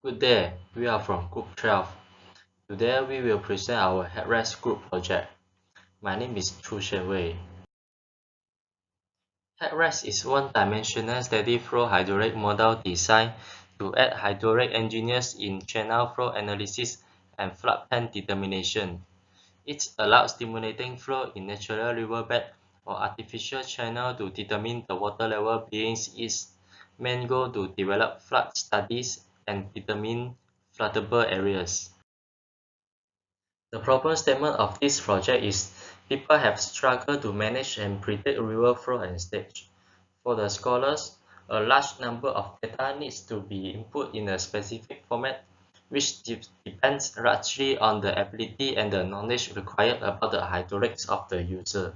Good day, we are from Group 12. Today we will present our HEC-RAS group project. My name is Choo Shen. HEC-RAS is one-dimensional steady flow hydraulic model designed to aid hydraulic engineers in channel flow analysis and flood plan determination. It allows stimulating flow in natural riverbed or artificial channel to determine the water level being its main goal to develop flood studies and determine floodable areas. The problem statement of this project is people have struggled to manage and predict river flow and stage. For the scholars, a large number of data needs to be input in a specific format, which depends largely on the ability and the knowledge required about the hydraulics of the user.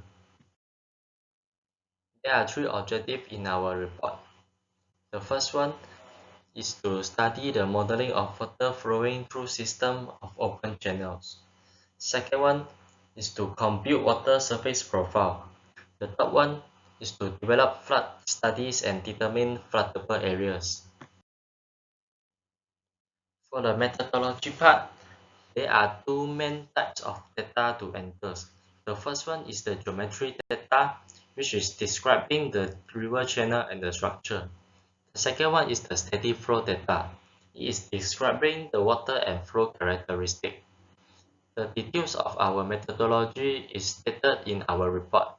There are three objectives in our report. The first one is to study the modeling of water flowing through systems of open channels. Second one is to compute water surface profile. The third one is to develop flood studies and determine floodable areas. For the methodology part, there are two main types of data to enter. The first one is the geometry data, which is describing the river channel and the structure. The second one is the steady flow data. It is describing the water and flow characteristic. The details of our methodology is stated in our report.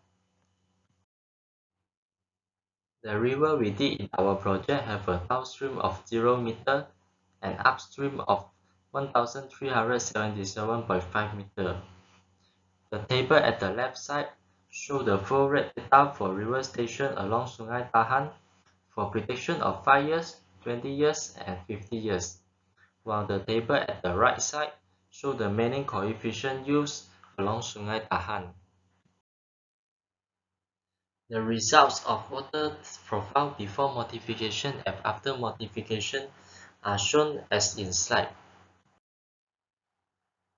The river we did in our project have a downstream of 0 meter and upstream of 1377.5 meter. The table at the left side shows the flow rate data for river station along Sungai Tahan for prediction of 5 years, 20 years, and 50 years, while the table at the right side shows the manning coefficient used along Sungai Tahan. The results of water profile before modification and after modification are shown as in slide.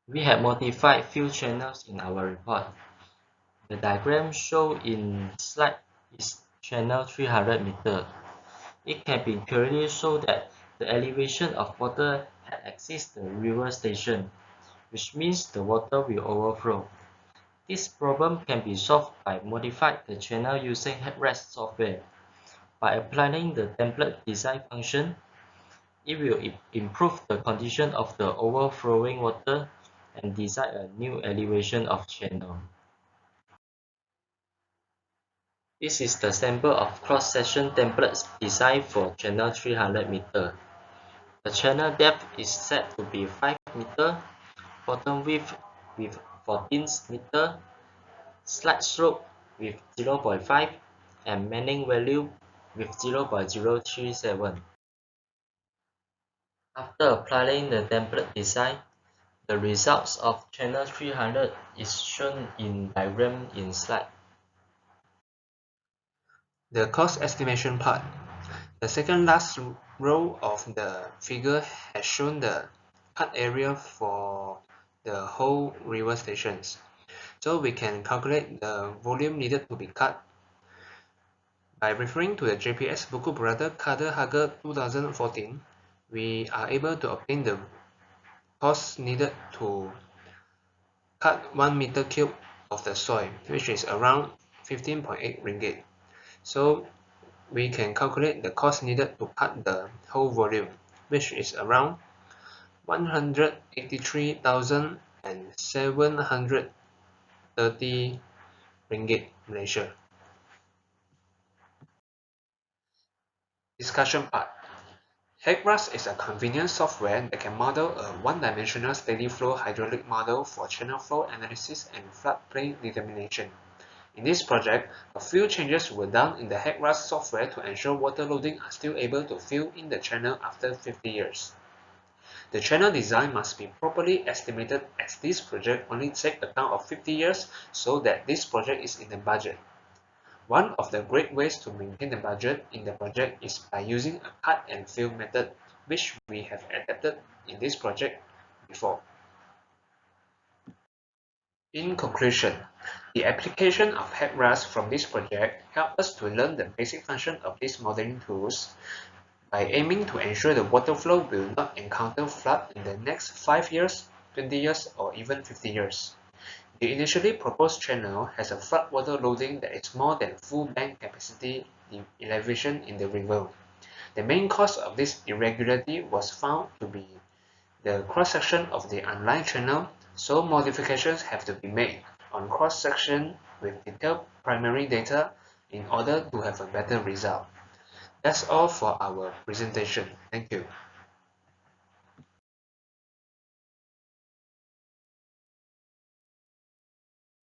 We have modified few channels in our report. The diagram shown in slide is channel 300 meter. It can be clearly shown that the elevation of water had exceeds the river station, which means the water will overflow. This problem can be solved by modifying the channel using HEC-RAS software. By applying the template design function, it will improve the condition of the overflowing water and design a new elevation of channel. This is the sample of cross-section templates designed for channel 300 meter. The channel depth is set to be 5 meter, bottom width with 14 meter, slide slope with 0.5, and manning value with 0.037. After applying the template design, the results of channel 300 is shown in diagram in slide. The cost estimation part. The second last row of the figure has shown the cut area for the whole river stations. So we can calculate the volume needed to be cut. By referring to the JPS Buku Berata Kader Harga 2014, we are able to obtain the cost needed to cut 1 meter cube of the soil, which is around 15.8 ringgit. So we can calculate the cost needed to cut the whole volume, which is around 183,730 ringgit Malaysia. Discussion part. HEC-RAS is a convenient software that can model a one-dimensional steady flow hydraulic model for channel flow analysis and floodplain determination. In this project, a few changes were done in the HEC-RAS software to ensure water loading are still able to fill in the channel after 50 years. The channel design must be properly estimated as this project only takes account of 50 years, so that this project is in the budget. One of the great ways to maintain the budget in the project is by using a cut and fill method, which we have adapted in this project before. In conclusion, the application of HEC-RAS from this project helped us to learn the basic function of these modeling tools. by aiming to ensure the water flow will not encounter flood in the next 5 years, 20 years, or even 50 years. The initially proposed channel has a floodwater loading that is more than full bank capacity elevation in the river. The main cause of this irregularity was found to be the cross-section of the unlined channel, so modifications have to be made on cross-section with detailed primary data in order to have a better result. That's all for our presentation. Thank you.